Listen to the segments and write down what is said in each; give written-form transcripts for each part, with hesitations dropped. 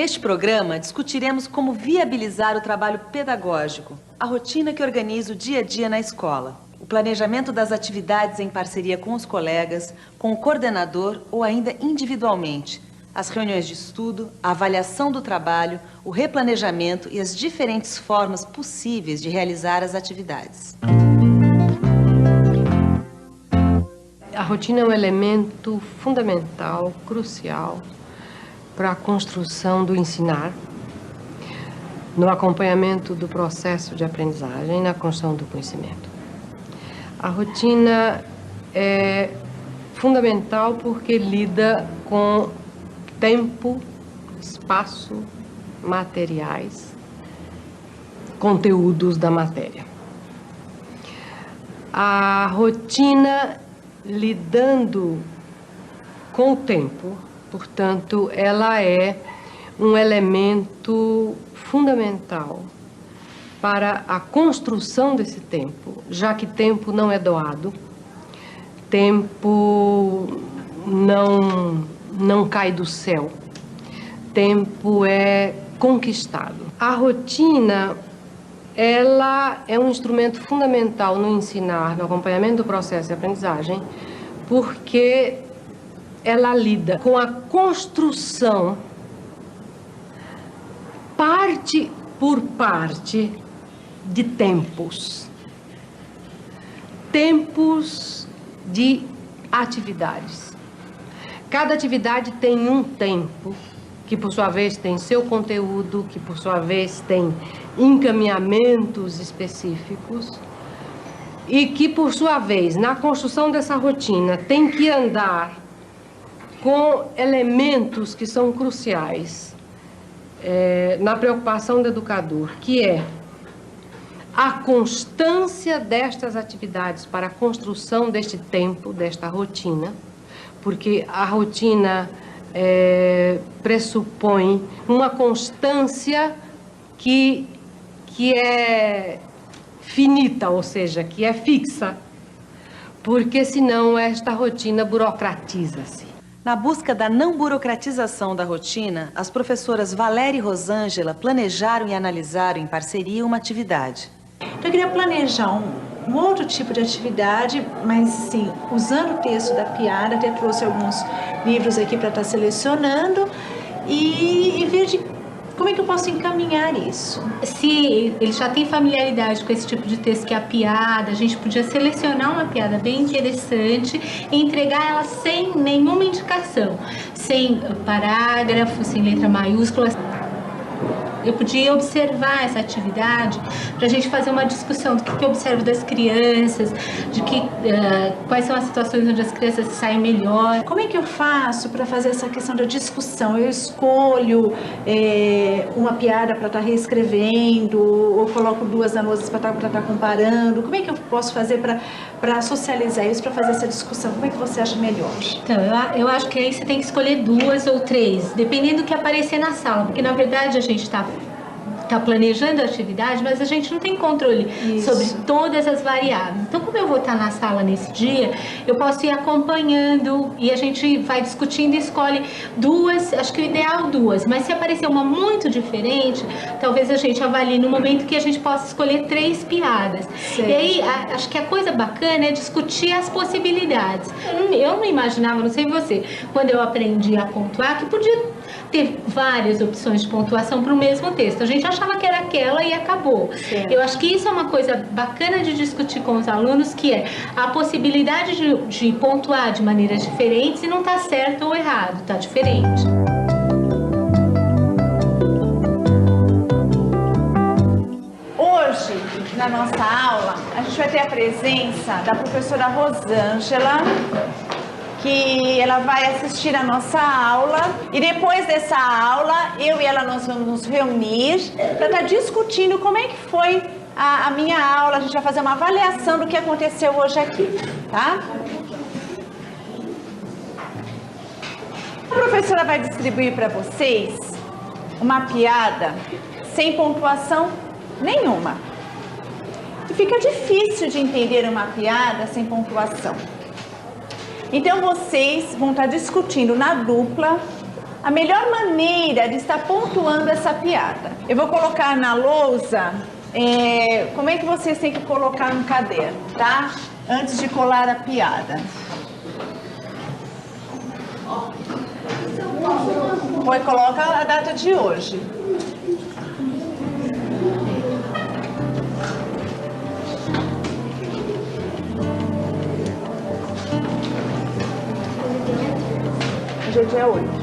Neste programa, discutiremos como viabilizar o trabalho pedagógico, a rotina que organiza o dia a dia na escola, o planejamento das atividades em parceria com os colegas, com o coordenador ou ainda individualmente, as reuniões de estudo, a avaliação do trabalho, o replanejamento e as diferentes formas possíveis de realizar as atividades. A rotina é um elemento fundamental, crucial, para a construção do ensinar, no acompanhamento do processo de aprendizagem e na construção do conhecimento. A rotina é fundamental porque lida com tempo, espaço, materiais, conteúdos da matéria. A rotina lidando com o tempo, portanto, ela é um elemento fundamental para a construção desse tempo, já que tempo não é doado, tempo não cai do céu, tempo é conquistado. A rotina, ela é um instrumento fundamental no ensinar, no acompanhamento do processo de aprendizagem, porque ela lida com a construção, parte por parte, de tempos. Tempos de atividades. Cada atividade tem um tempo, que por sua vez tem seu conteúdo, que por sua vez tem encaminhamentos específicos, e que por sua vez, na construção dessa rotina, tem que andar com elementos que são cruciais na preocupação do educador, que é a constância destas atividades para a construção deste tempo, desta rotina, porque a rotina pressupõe uma constância que é finita, ou seja, que é fixa, porque senão esta rotina burocratiza-se. Na busca da não burocratização da rotina, as professoras Valéria e Rosângela planejaram e analisaram em parceria uma atividade. Então, eu queria planejar um outro tipo de atividade, mas sim, usando o texto da piada, até trouxe alguns livros aqui para estar selecionando e ver de como é que eu posso encaminhar isso. Se ele já tem familiaridade com esse tipo de texto que é a piada, a gente podia selecionar uma piada bem interessante e entregar ela sem nenhuma indicação, sem parágrafo, sem letra maiúscula. Eu podia observar essa atividade para a gente fazer uma discussão do que eu observo das crianças, de quais são as situações onde as crianças saem melhor. Como é que eu faço para fazer essa questão da discussão? Eu escolho uma piada para estar reescrevendo, ou coloco duas na lousa para estar comparando. Como é que eu posso fazer para socializar isso, para fazer essa discussão? Como é que você acha melhor? Então, eu acho que aí você tem que escolher duas ou três, dependendo do que aparecer na sala, porque na verdade a gente está planejando a atividade, mas a gente não tem controle sobre todas as variáveis. Então, como eu vou estar na sala nesse dia, eu posso ir acompanhando e a gente vai discutindo e escolhe duas, acho que o ideal duas, mas se aparecer uma muito diferente, talvez a gente avalie no momento que a gente possa escolher três piadas. Certo. E aí, acho que a coisa bacana é discutir as possibilidades. Eu não imaginava, não sei você, quando eu aprendi a pontuar, que podia ter várias opções de pontuação para o mesmo texto. A gente achava que era aquela e acabou. Sim. Eu acho que isso é uma coisa bacana de discutir com os alunos, que é a possibilidade de pontuar de maneiras diferentes e não tá certo ou errado, tá diferente. Hoje, na nossa aula, a gente vai ter a presença da professora Rosângela, que ela vai assistir a nossa aula, e depois dessa aula, eu e ela nós vamos nos reunir para estar discutindo como é que foi a minha aula. A gente vai fazer uma avaliação do que aconteceu hoje aqui, tá? A professora vai distribuir para vocês uma piada sem pontuação nenhuma. E fica difícil de entender uma piada sem pontuação. Então, vocês vão estar discutindo na dupla a melhor maneira de estar pontuando essa piada. Eu vou colocar na lousa como é que vocês têm que colocar no caderno, tá? Antes de colar a piada. Coloca a data de hoje. Hoje é dia 8.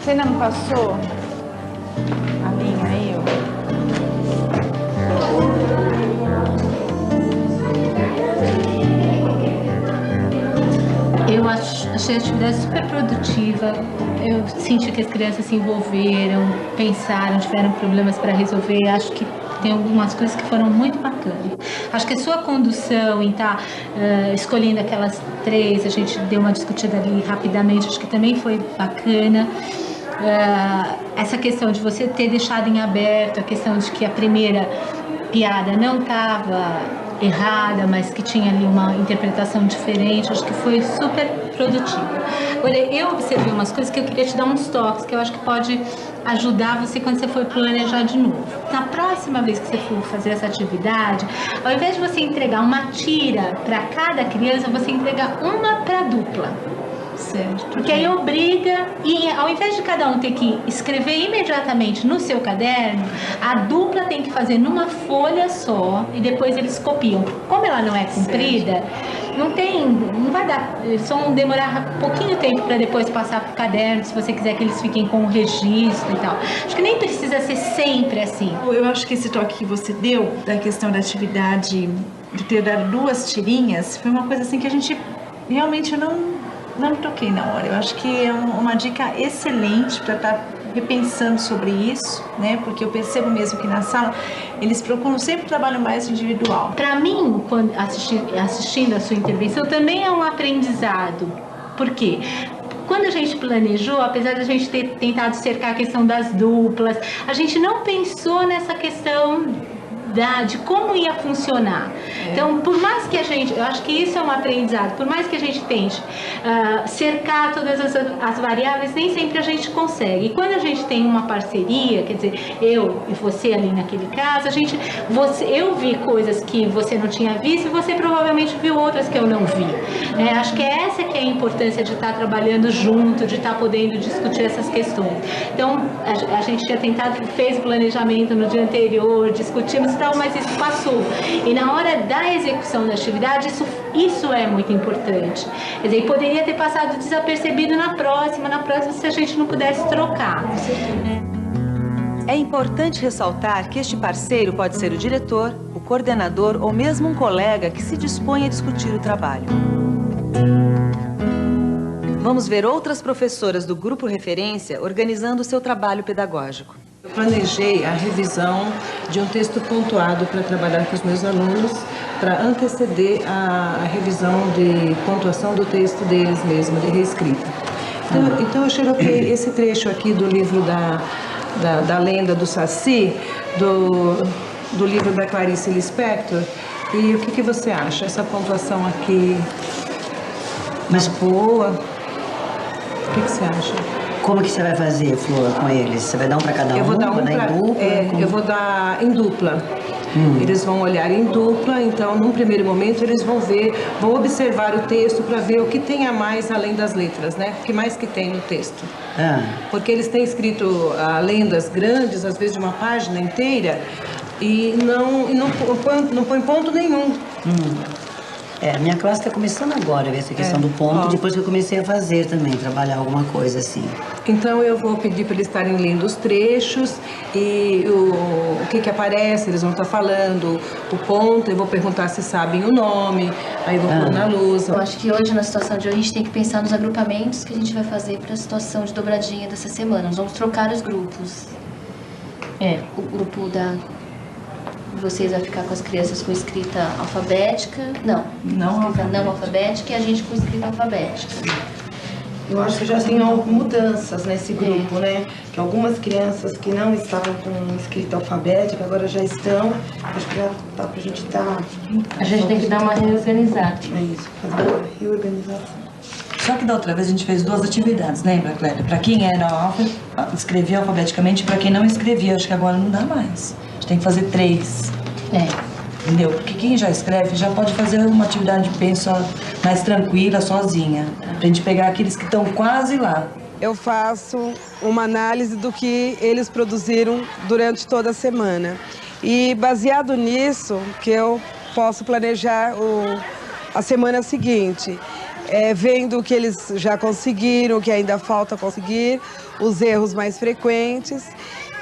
Você ainda não passou a linha aí, ó? Eu achei a atividade super produtiva. Eu senti que as crianças se envolveram, pensaram, tiveram problemas para resolver. Acho que tem algumas coisas que foram muito bacanas. Acho que a sua condução em estar escolhendo aquelas 3, a gente deu uma discutida ali rapidamente, acho que também foi bacana. Essa questão de você ter deixado em aberto a questão de que a primeira piada não estava errada, mas que tinha ali uma interpretação diferente, acho que foi super produtivo. Agora, eu observei umas coisas que eu queria te dar uns toques, que eu acho que pode ajudar você quando você for planejar de novo. Na próxima vez que você for fazer essa atividade, ao invés de você entregar uma tira para cada criança, você entrega uma para dupla. Certo. Porque aí obriga, e ao invés de cada um ter que escrever imediatamente no seu caderno, a dupla tem que fazer numa folha só e depois eles copiam. Como ela não é comprida, não vai dar, eles vão demorar pouquinho tempo para depois passar pro caderno, se você quiser que eles fiquem com o registro e tal. Acho que nem precisa ser sempre assim. Eu acho que esse toque que você deu, da questão da atividade, de ter dado 2 tirinhas, foi uma coisa assim que a gente realmente não me toquei na hora. Eu acho que é uma dica excelente para estar repensando sobre isso, né? Porque eu percebo mesmo que na sala eles procuram sempre trabalho mais individual. Para mim, quando assistindo a sua intervenção, também é um aprendizado. Por quê? Quando a gente planejou, apesar de a gente ter tentado cercar a questão das duplas, a gente não pensou nessa questão de como ia funcionar. Então, por mais que a gente, eu acho que isso é um aprendizado, por mais que a gente tente cercar todas as variáveis, nem sempre a gente consegue. E quando a gente tem uma parceria, quer dizer, eu e você ali naquele caso, eu vi coisas que você não tinha visto e você provavelmente viu outras que eu não vi. Acho que essa que é a importância de estar trabalhando junto, de estar podendo discutir essas questões. Então, a gente tinha tentado, fez o planejamento no dia anterior, discutimos, mas isso passou. E na hora da execução da atividade, isso é muito importante. Quer dizer, poderia ter passado desapercebido na próxima se a gente não pudesse trocar. É importante ressaltar que este parceiro pode ser o diretor, o coordenador ou mesmo um colega que se dispõe a discutir o trabalho. Vamos ver outras professoras do grupo referência organizando o seu trabalho pedagógico. Eu planejei a revisão de um texto pontuado para trabalhar com os meus alunos, para anteceder a revisão de pontuação do texto deles mesmo, de reescrita. Então eu xeroquei esse trecho aqui do livro da lenda do Saci, do livro da Clarice Lispector. E o que você acha? Essa pontuação aqui, mas boa? O que você acha? Como que você vai fazer, Flor, com eles? Você vai dar um para cada um? Eu vou dar em dupla? Eu vou dar em dupla. Eles vão olhar em dupla, então, num primeiro momento, eles vão observar o texto para ver o que tem a mais além das letras, né? O que mais que tem no texto. Porque eles têm escrito lendas grandes, às vezes de uma página inteira, e não põe ponto nenhum. Minha classe está começando agora a ver essa questão do ponto, depois que eu comecei a fazer também, trabalhar alguma coisa assim. Então eu vou pedir para eles estarem lendo os trechos e o que aparece, eles vão estar falando, o ponto, eu vou perguntar se sabem o nome, aí eu vou pôr na lousa. Eu acho que hoje, na situação de hoje, a gente tem que pensar nos agrupamentos que a gente vai fazer para a situação de dobradinha dessa semana. Nós vamos trocar os grupos. O grupo vocês vai ficar com as crianças com escrita alfabética, não alfabética, e a gente com escrita alfabética. Eu acho que já tem mudanças nesse grupo, né? Que algumas crianças que não estavam com escrita alfabética agora já estão. Acho que já dá pra gente estar. A gente tem que dar uma reorganizada. É isso, fazer uma reorganização. Só que da outra vez a gente fez 2 atividades, lembra, Clélia? Para quem escrevia alfabeticamente, para quem não escrevia, acho que agora não dá mais. A gente tem que fazer 3. Entendeu? Porque quem já escreve já pode fazer uma atividade bem mais tranquila, sozinha. Pra gente pegar aqueles que estão quase lá. Eu faço uma análise do que eles produziram durante toda a semana. E baseado nisso, que eu posso planejar a semana seguinte. Vendo o que eles já conseguiram, o que ainda falta conseguir, os erros mais frequentes.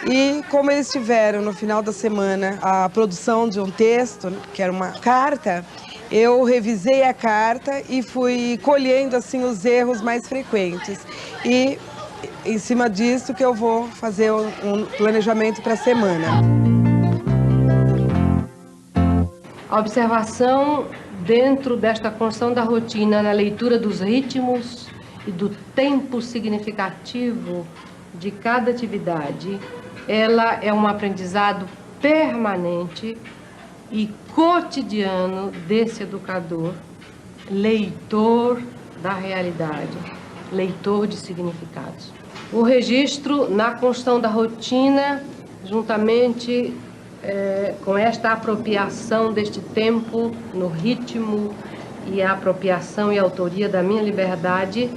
E como eles tiveram no final da semana a produção de um texto, que era uma carta, eu revisei a carta e fui colhendo assim os erros mais frequentes. E em cima disso que eu vou fazer um planejamento para a semana. A observação dentro desta construção da rotina, na leitura dos ritmos e do tempo significativo de cada atividade, ela é um aprendizado permanente e cotidiano desse educador, leitor da realidade, leitor de significados. O registro na construção da rotina, juntamente com esta apropriação deste tempo no ritmo e a apropriação e autoria da minha liberdade,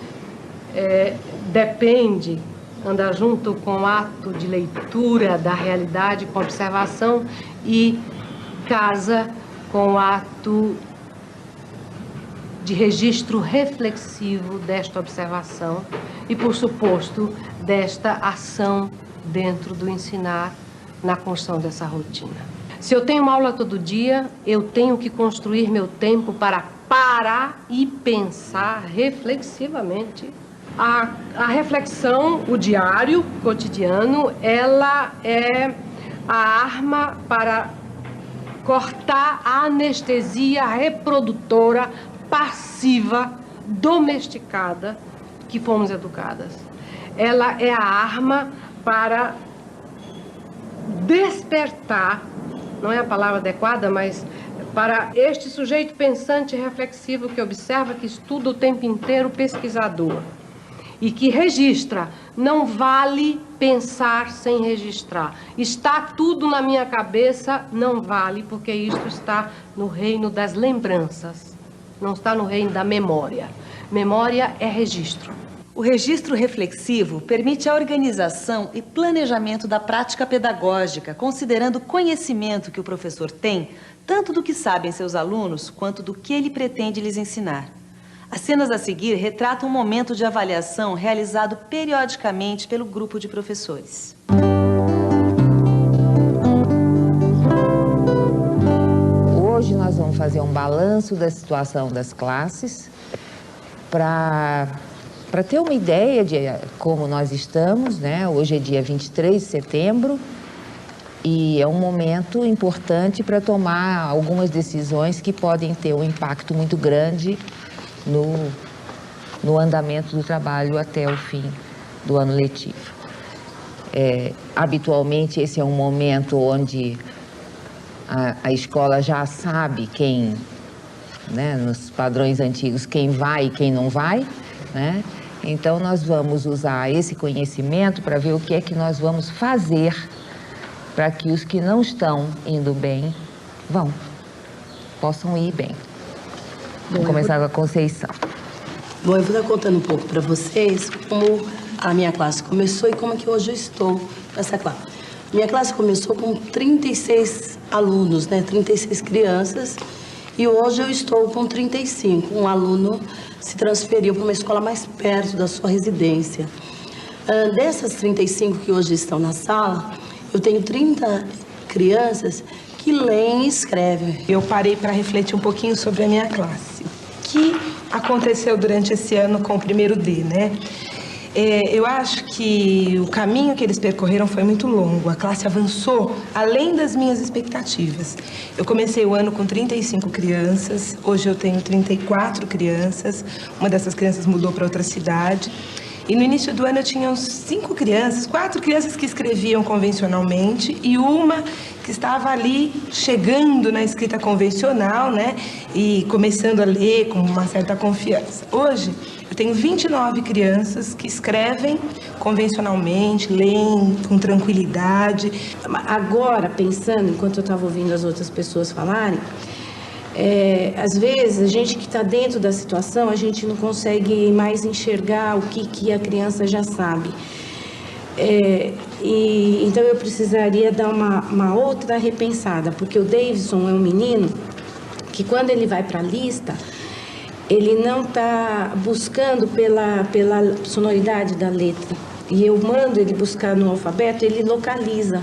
depende, anda junto com o ato de leitura da realidade, com observação, e casa com o ato de registro reflexivo desta observação e, por suposto, desta ação dentro do ensinar na construção dessa rotina. Se eu tenho uma aula todo dia, eu tenho que construir meu tempo para parar e pensar reflexivamente. A reflexão, o diário cotidiano, ela é a arma para cortar a anestesia reprodutora passiva, domesticada, que fomos educadas. Ela é a arma para despertar, não é a palavra adequada, mas para este sujeito pensante e reflexivo que observa, que estuda o tempo inteiro, pesquisador, e que registra. Não vale pensar sem registrar. Está tudo na minha cabeça, não vale, porque isto está no reino das lembranças, não está no reino da memória. Memória é registro. O registro reflexivo permite a organização e planejamento da prática pedagógica, considerando o conhecimento que o professor tem, tanto do que sabem seus alunos, quanto do que ele pretende lhes ensinar. As cenas a seguir retratam um momento de avaliação realizado periodicamente pelo grupo de professores. Hoje nós vamos fazer um balanço da situação das classes para ter uma ideia de como nós estamos, né? Hoje é dia 23 de setembro e é um momento importante para tomar algumas decisões que podem ter um impacto muito grande no andamento do trabalho até o fim do ano letivo. Habitualmente, esse é um momento onde a escola já sabe quem, né, nos padrões antigos, quem vai e quem não vai, né? Então, nós vamos usar esse conhecimento para ver o que é que nós vamos fazer para que os que não estão indo bem, possam ir bem. Vamos começar com a Conceição. Bom, eu vou estar contando um pouco para vocês como a minha classe começou e como que hoje eu estou nessa classe. Minha classe começou com 36 alunos, né? 36 crianças, e hoje eu estou com 35. Um aluno se transferiu para uma escola mais perto da sua residência. Dessas 35 que hoje estão na sala, eu tenho 30 crianças que leem e escrevem. Eu parei para refletir um pouquinho sobre a minha classe. O que aconteceu durante esse ano com o primeiro D, né? Eu acho que o caminho que eles percorreram foi muito longo. A classe avançou além das minhas expectativas. Eu comecei o ano com 35 crianças, hoje eu tenho 34 crianças. Uma dessas crianças mudou para outra cidade. E no início do ano eu tinha uns 4 crianças que escreviam convencionalmente e uma que estava ali chegando na escrita convencional, né? E começando a ler com uma certa confiança. Hoje Eu tenho 29 crianças que escrevem convencionalmente, leem com tranquilidade. Agora, pensando, enquanto eu estava ouvindo as outras pessoas falarem, às vezes a gente que está dentro da situação, a gente não consegue mais enxergar o que a criança já sabe. Então eu precisaria dar uma outra repensada, porque o Davidson é um menino que quando ele vai para a lista, ele não está buscando pela sonoridade da letra. E eu mando ele buscar no alfabeto, ele localiza.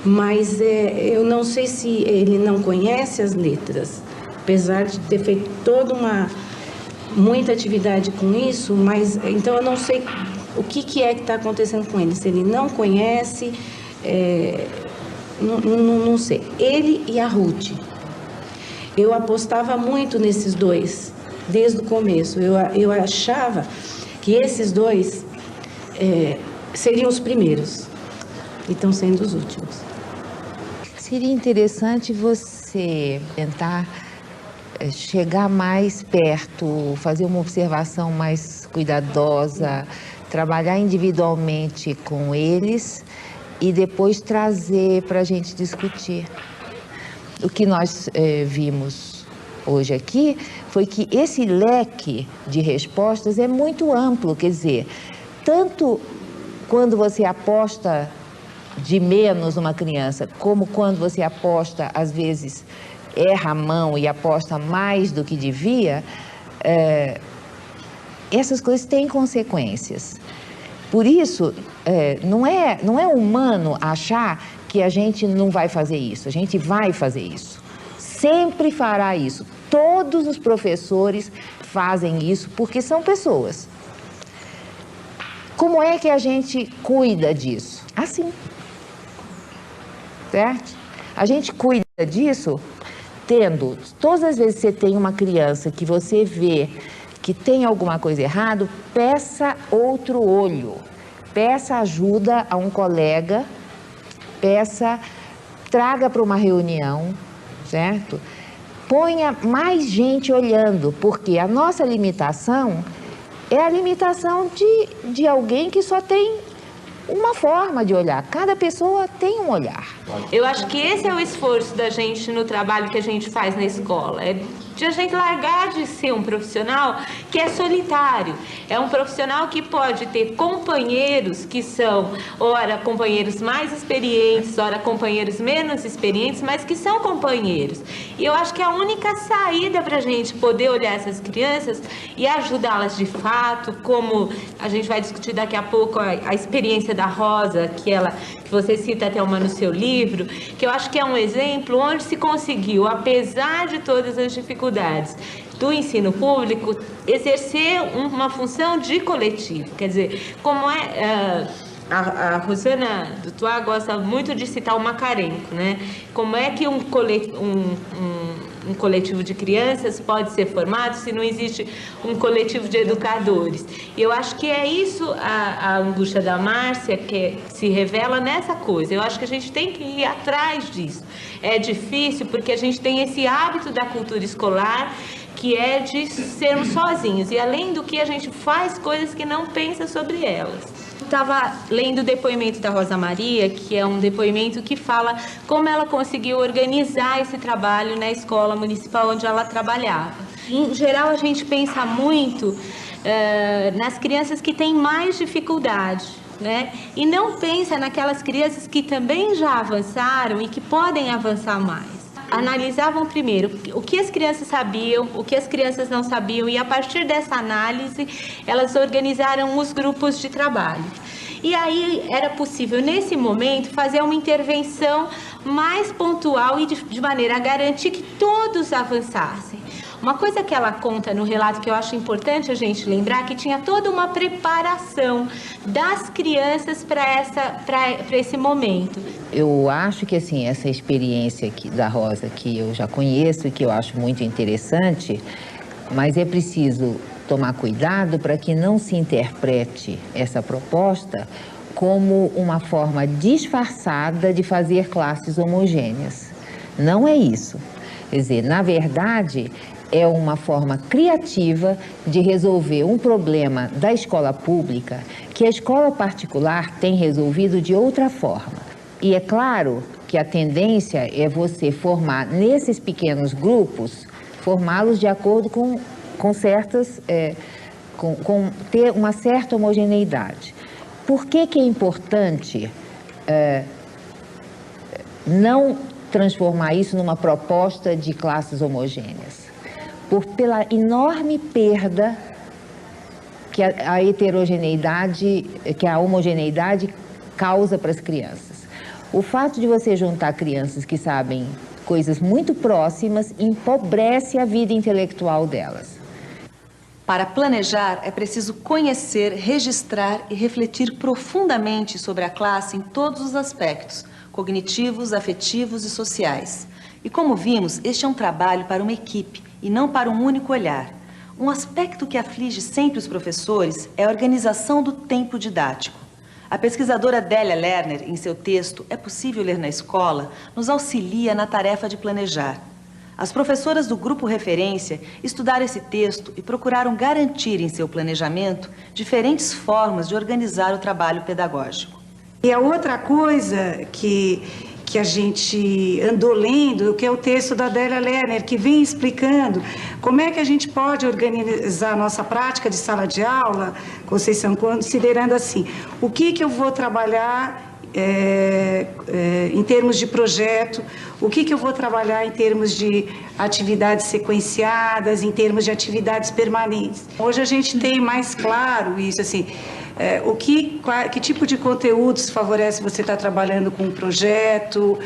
Mas eu não sei se ele não conhece as letras, apesar de ter feito muita atividade com isso, mas então eu não sei o que é que está acontecendo com ele. Se ele não conhece, não sei. Ele e a Ruth. Eu apostava muito nesses dois, desde o começo. Eu achava que esses dois seriam os primeiros e estão sendo os últimos. Seria interessante você tentar chegar mais perto, fazer uma observação mais cuidadosa, trabalhar individualmente com eles e depois trazer para a gente discutir. O que nós vimos hoje aqui foi que esse leque de respostas é muito amplo, quer dizer, tanto quando você aposta de menos uma criança, como quando você aposta, às vezes, erra a mão e aposta mais do que devia, essas coisas têm consequências. Por isso, não é humano achar que a gente não vai fazer isso, a gente vai fazer isso. Sempre fará isso. Todos os professores fazem isso porque são pessoas. Como é que a gente cuida disso? Assim. Certo? A gente cuida disso tendo, todas as vezes que você tem uma criança que você vê que tem alguma coisa errada, peça outro olho, peça ajuda a um colega, traga para uma reunião, certo? Ponha mais gente olhando, porque a nossa limitação é a limitação de alguém que só tem uma forma de olhar. Cada pessoa tem um olhar. Eu acho que esse é o esforço da gente no trabalho que a gente faz na escola. É de a gente largar de ser um profissional que é solitário. É um profissional que pode ter companheiros que são, ora, companheiros mais experientes, ora, companheiros menos experientes, mas que são companheiros. E eu acho que a única saída para a gente poder olhar essas crianças e ajudá-las de fato, como a gente vai discutir daqui a pouco a experiência da Rosa, que você cita até uma no seu livro, que eu acho que é um exemplo onde se conseguiu, apesar de todas as dificuldades do ensino público, exercer uma função de coletivo. Quer dizer, como a Rosana Dutoit gosta muito de citar o Macarenco, né? Como é que um coletivo de crianças pode ser formado se não existe um coletivo de educadores? E eu acho que é isso a angústia da Márcia, que se revela nessa coisa. Eu acho que a gente tem que ir atrás disso. É difícil porque a gente tem esse hábito da cultura escolar, que é de sermos sozinhos. E além do que, a gente faz coisas que não pensa sobre elas. Estava lendo o depoimento da Rosa Maria, que é um depoimento que fala como ela conseguiu organizar esse trabalho na escola municipal onde ela trabalhava. Em geral, a gente pensa muito nas crianças que têm mais dificuldade, né? E não pensa naquelas crianças que também já avançaram e que podem avançar mais. Analisavam primeiro o que as crianças sabiam, o que as crianças não sabiam, e a partir dessa análise elas organizaram os grupos de trabalho. E aí era possível, nesse momento, fazer uma intervenção mais pontual e de maneira a garantir que todos avançassem. Uma coisa que ela conta no relato que eu acho importante a gente lembrar, que tinha toda uma preparação das crianças para esse momento. Eu acho que assim, essa experiência aqui da Rosa, que eu já conheço e que eu acho muito interessante, mas é preciso tomar cuidado para que não se interprete essa proposta como uma forma disfarçada de fazer classes homogêneas. Não é isso. Quer dizer, na verdade, é uma forma criativa de resolver um problema da escola pública que a escola particular tem resolvido de outra forma. E é claro que a tendência é você formar nesses pequenos grupos, formá-los de acordo com certas, com ter uma certa homogeneidade. Por que é importante não transformar isso numa proposta de classes homogêneas? Pela enorme perda que a heterogeneidade, que a homogeneidade causa para as crianças. O fato de você juntar crianças que sabem coisas muito próximas empobrece a vida intelectual delas. Para planejar, é preciso conhecer, registrar e refletir profundamente sobre a classe em todos os aspectos, cognitivos, afetivos e sociais. E como vimos, este é um trabalho para uma equipe e não para um único olhar. Um aspecto que aflige sempre os professores é a organização do tempo didático. A pesquisadora Délia Lerner, em seu texto É Possível Ler na Escola, nos auxilia na tarefa de planejar. As professoras do grupo referência estudaram esse texto e procuraram garantir em seu planejamento diferentes formas de organizar o trabalho pedagógico. E a outra coisa que a gente andou lendo, que é o texto da Délia Lerner, que vem explicando como é que a gente pode organizar a nossa prática de sala de aula, Conceição, considerando assim, o que eu vou trabalhar em termos de projeto, o que eu vou trabalhar em termos de atividades sequenciadas, em termos de atividades permanentes. Hoje a gente tem mais claro isso, assim, que tipo de conteúdos favorece você estar trabalhando com um projeto,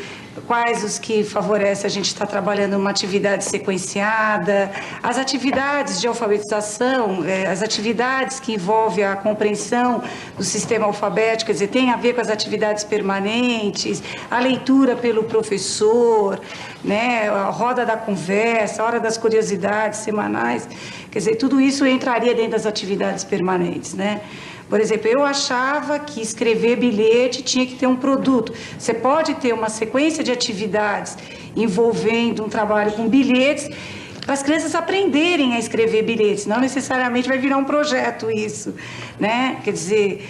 quais os que favorecem a gente estar trabalhando uma atividade sequenciada, as atividades de alfabetização, as atividades que envolvem a compreensão do sistema alfabético, quer dizer, tem a ver com as atividades permanentes, a leitura pelo professor, né, a roda da conversa, a hora das curiosidades semanais, quer dizer, tudo isso entraria dentro das atividades permanentes, né? Por exemplo, eu achava que escrever bilhete tinha que ter um produto. Você pode ter uma sequência de atividades envolvendo um trabalho com bilhetes para as crianças aprenderem a escrever bilhetes. Não necessariamente vai virar um projeto isso, né? Quer dizer,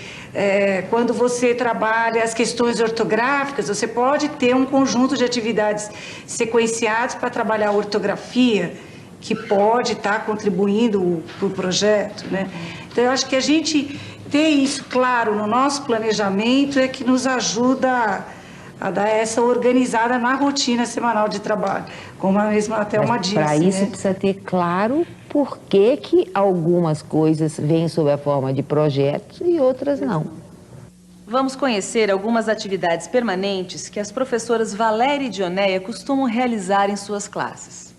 quando você trabalha as questões ortográficas, você pode ter um conjunto de atividades sequenciadas para trabalhar a ortografia, que pode estar contribuindo para o projeto, né? Então, eu acho que a gente ter isso claro no nosso planejamento é que nos ajuda a dar essa organizada na rotina semanal de trabalho, como a mesma até uma disse. Para isso, né? precisa ter claro por que algumas coisas vêm sob a forma de projetos e outras não. Vamos conhecer algumas atividades permanentes que as professoras Valéria e Dionéia costumam realizar em suas classes.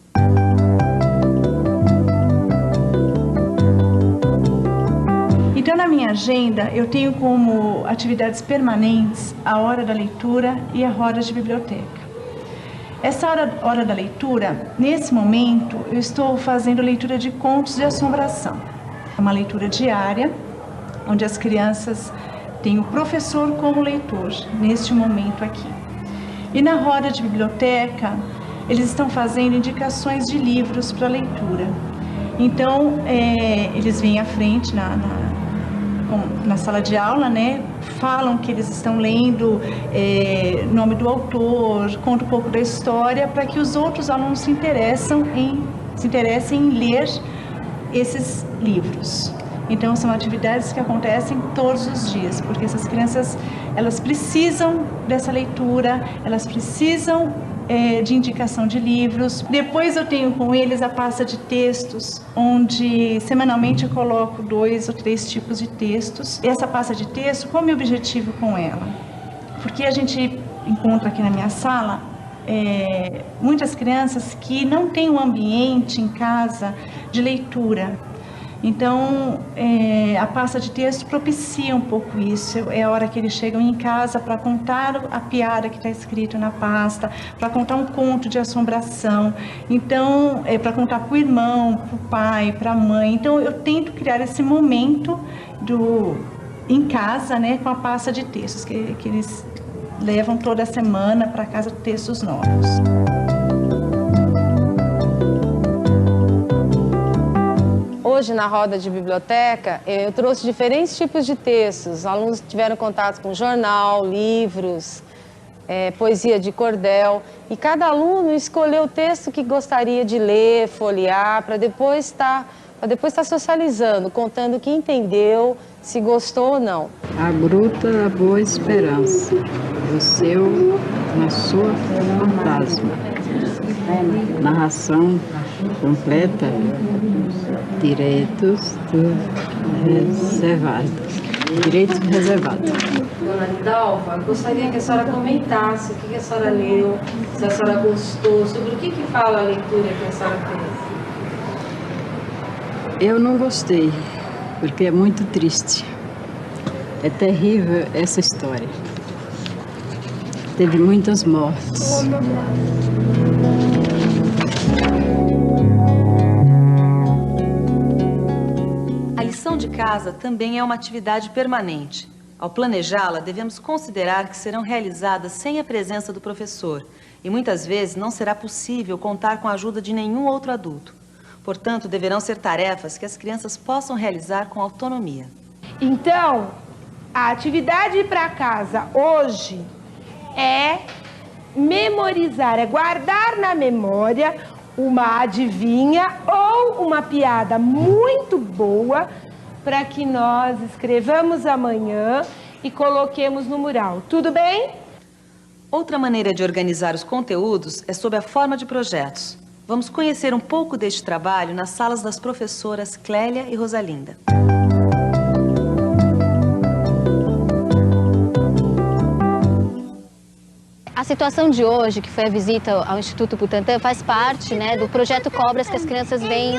Então, na minha agenda, eu tenho como atividades permanentes a hora da leitura e a roda de biblioteca. Essa hora da leitura, nesse momento, eu estou fazendo leitura de contos de assombração. É uma leitura diária, onde as crianças têm o professor como leitor, neste momento aqui. E na roda de biblioteca, eles estão fazendo indicações de livros para leitura. Então, eles vêm à frente na sala de aula, né? Falam que eles estão lendo nome do autor, conta um pouco da história, para que os outros alunos se interessem em ler esses livros. Então, são atividades que acontecem todos os dias, porque essas crianças, elas precisam dessa leitura, elas precisam de indicação de livros. Depois eu tenho com eles a pasta de textos, onde semanalmente eu coloco 2 ou 3 tipos de textos. E essa pasta de texto, qual é o meu objetivo com ela? Porque a gente encontra aqui na minha sala muitas crianças que não têm um ambiente em casa de leitura. Então, a pasta de texto propicia um pouco isso. É a hora que eles chegam em casa para contar a piada que está escrito na pasta, para contar um conto de assombração. Então, para contar para o irmão, para o pai, para a mãe. Então, eu tento criar esse momento em casa, né, com a pasta de textos, que eles levam toda semana para casa textos novos. hoje, na roda de biblioteca, eu trouxe diferentes tipos de textos. Os alunos tiveram contato com jornal, livros, poesia de cordel. E cada aluno escolheu o texto que gostaria de ler, folhear, para depois estar socializando, contando o que entendeu, se gostou ou não. A Gruta da Boa Esperança, o seu, na sua fantasma. Narração completa, direitos reservados. Direitos reservados. Dona Lidalva, gostaria que a senhora comentasse o que a senhora leu, se a senhora gostou, sobre o que fala a leitura que a senhora fez. Eu não gostei, porque é muito triste. É terrível essa história. Teve muitas mortes. A lição de casa também é uma atividade permanente. Ao planejá-la, devemos considerar que serão realizadas sem a presença do professor e muitas vezes não será possível contar com a ajuda de nenhum outro adulto. Portanto, deverão ser tarefas que as crianças possam realizar com autonomia. Então, a atividade para casa hoje é memorizar, é guardar na memória uma adivinha ou uma piada muito boa para que nós escrevamos amanhã e coloquemos no mural. Tudo bem? Outra maneira de organizar os conteúdos é sob a forma de projetos. Vamos conhecer um pouco deste trabalho nas salas das professoras Clélia e Rosalinda. A situação de hoje, que foi a visita ao Instituto Butantan, faz parte, né, do projeto Cobras que as crianças vêm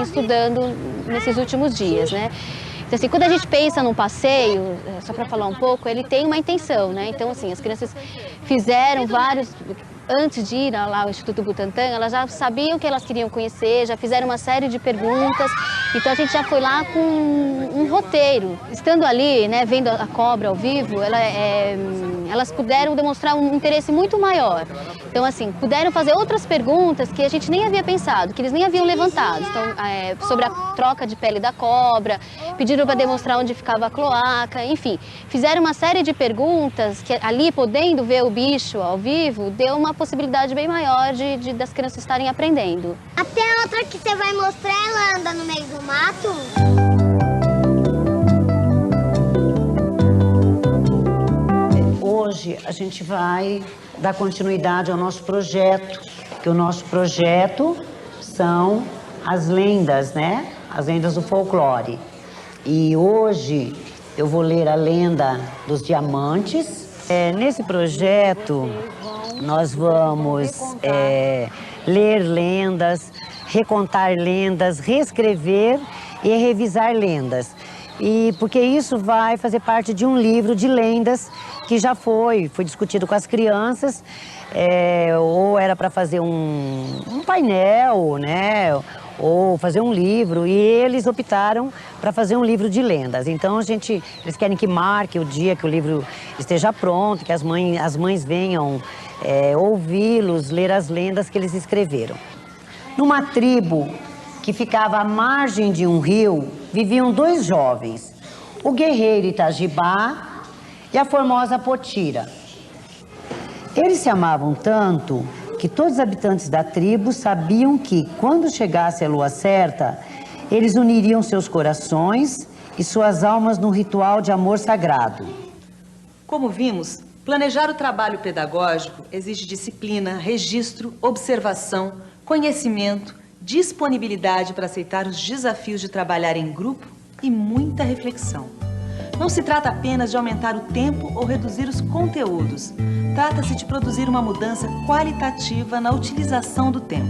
estudando nesses últimos dias, né? Então, assim, quando a gente pensa num passeio, só para falar um pouco, ele tem uma intenção, né? Então, assim, as crianças fizeram vários... Antes de ir lá ao Instituto Butantan, elas já sabiam que elas queriam conhecer, já fizeram uma série de perguntas, então a gente já foi lá com um roteiro. Estando ali, né, vendo a cobra ao vivo, elas puderam demonstrar um interesse muito maior. Então, assim, puderam fazer outras perguntas que a gente nem havia pensado, que eles nem haviam levantado. Então, sobre a troca de pele da cobra, pediram para demonstrar onde ficava a cloaca, enfim. Fizeram uma série de perguntas que ali, podendo ver o bicho ao vivo, deu uma possibilidade bem maior das crianças estarem aprendendo. Até a outra que você vai mostrar, ela anda no meio do mato? Hoje a gente vai dar continuidade ao nosso projeto, que o nosso projeto são as lendas, né? As lendas do folclore. E hoje eu vou ler a lenda dos diamantes. Nesse projeto nós vamos ler lendas, recontar lendas, reescrever e revisar lendas. E porque isso vai fazer parte de um livro de lendas que já foi discutido com as crianças, ou era para fazer um painel, né? Ou fazer um livro, e eles optaram para fazer um livro de lendas. Então eles querem que marque o dia que o livro esteja pronto, que as mães venham ouvi-los, ler as lendas que eles escreveram. Numa tribo que ficava à margem de um rio, viviam dois jovens, o guerreiro Itajibá e a formosa Potira. Eles se amavam tanto que todos os habitantes da tribo sabiam que, quando chegasse a lua certa, eles uniriam seus corações e suas almas num ritual de amor sagrado. Como vimos, planejar o trabalho pedagógico exige disciplina, registro, observação, conhecimento, disponibilidade para aceitar os desafios de trabalhar em grupo e muita reflexão. Não se trata apenas de aumentar o tempo ou reduzir os conteúdos. Trata-se de produzir uma mudança qualitativa na utilização do tempo.